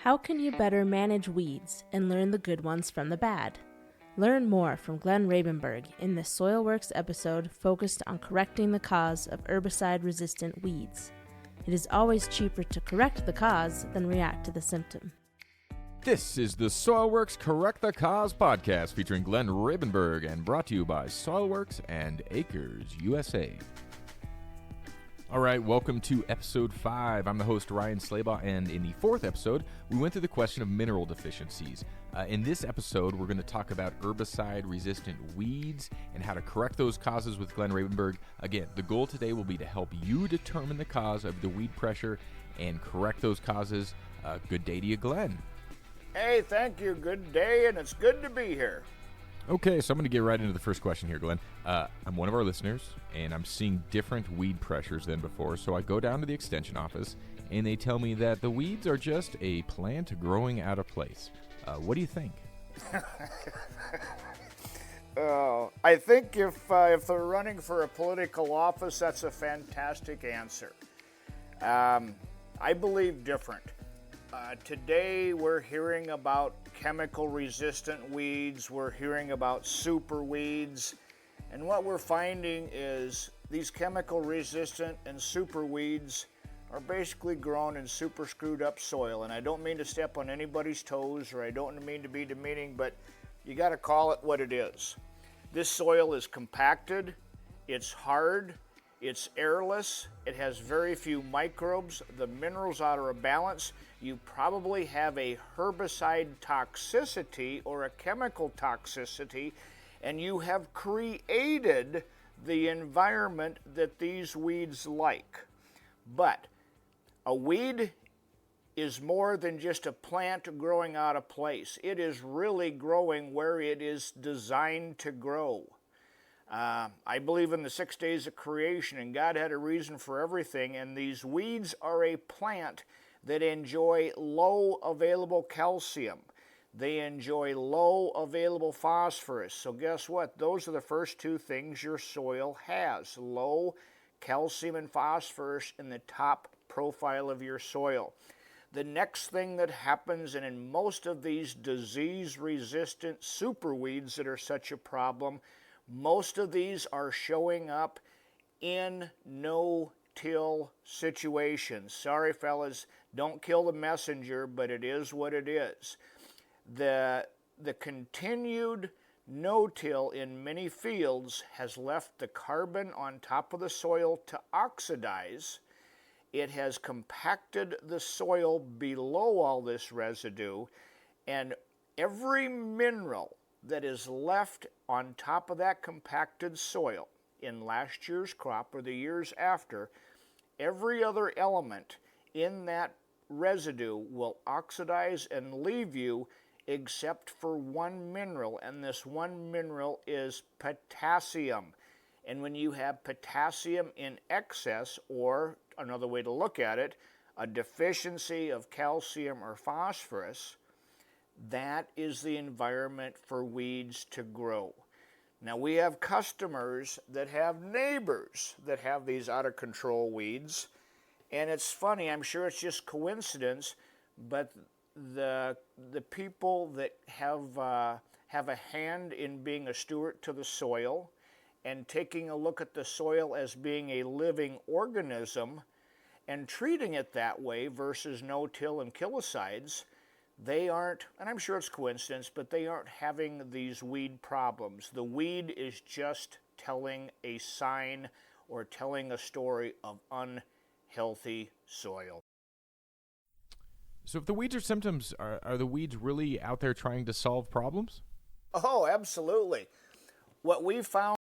How can you better manage weeds and learn the good ones from the bad? Learn more from Glen Rabenberg in this SoilWorks episode focused on correcting the cause of herbicide-resistant weeds. It is always cheaper to correct the cause than react to the symptom. This is the SoilWorks Correct the Cause podcast featuring Glen Rabenberg and brought to you by SoilWorks and Acres, U.S.A. All right, welcome to episode 5. I'm the host, Ryan Slabaugh, and in the 4th episode, we went through the question of mineral deficiencies. In this episode, we're going to talk about herbicide-resistant weeds and how to correct those causes with Glen Rabenberg. Again, the goal today will be to help you determine the cause of the weed pressure and correct those causes. Good day to you, Glen. Hey, thank you. Good day, and it's good to be here. Okay, so I'm going to get right into the first question here, Glen. I'm one of our listeners, and I'm seeing different weed pressures than before, so I go down to the extension office, and they tell me that the weeds are just a plant growing out of place. What do you think? I think if they're running for a political office, that's a fantastic answer. I believe different. Today we're hearing about chemical-resistant weeds, we're hearing about super weeds, and what we're finding is these chemical-resistant and super weeds are basically grown in super screwed up soil. And I don't mean to step on anybody's toes, or I don't mean to be demeaning, but you got to call it what it is. This soil is compacted, it's hard, it's airless, it has very few microbes, the minerals are out of balance. You probably have a herbicide toxicity or a chemical toxicity, and you have created the environment that these weeds like. But a weed is more than just a plant growing out of place. It is really growing where it is designed to grow. I believe in the 6 days of creation, and God had a reason for everything, and these weeds are a plant that enjoy low available calcium. They enjoy low available phosphorus. So guess what? Those are the first two things your soil has: low calcium and phosphorus in the top profile of your soil. The next thing that happens, and in most of these disease-resistant superweeds that are such a problem, most of these are showing up in no-till situations. Sorry, fellas, don't kill the messenger, but it is what it is. The continued no-till in many fields has left the carbon on top of the soil to oxidize. It has compacted the soil below all this residue, and every mineral that is left on top of that compacted soil in last year's crop or the years after, every other element in that residue will oxidize and leave you except for one mineral, and this one mineral is potassium. And when you have potassium in excess, or another way to look at it, a deficiency of calcium or phosphorus, that is the environment for weeds to grow. Now, we have customers that have neighbors that have these out-of-control weeds, and it's funny, I'm sure it's just coincidence, but the people that have a hand in being a steward to the soil and taking a look at the soil as being a living organism and treating it that way versus no-till and killicides, they aren't, and I'm sure it's coincidence, but they aren't having these weed problems. The weed is just telling a sign or telling a story of unhealthy soil. So if the weeds are symptoms, are the weeds really out there trying to solve problems? Oh, absolutely. What we found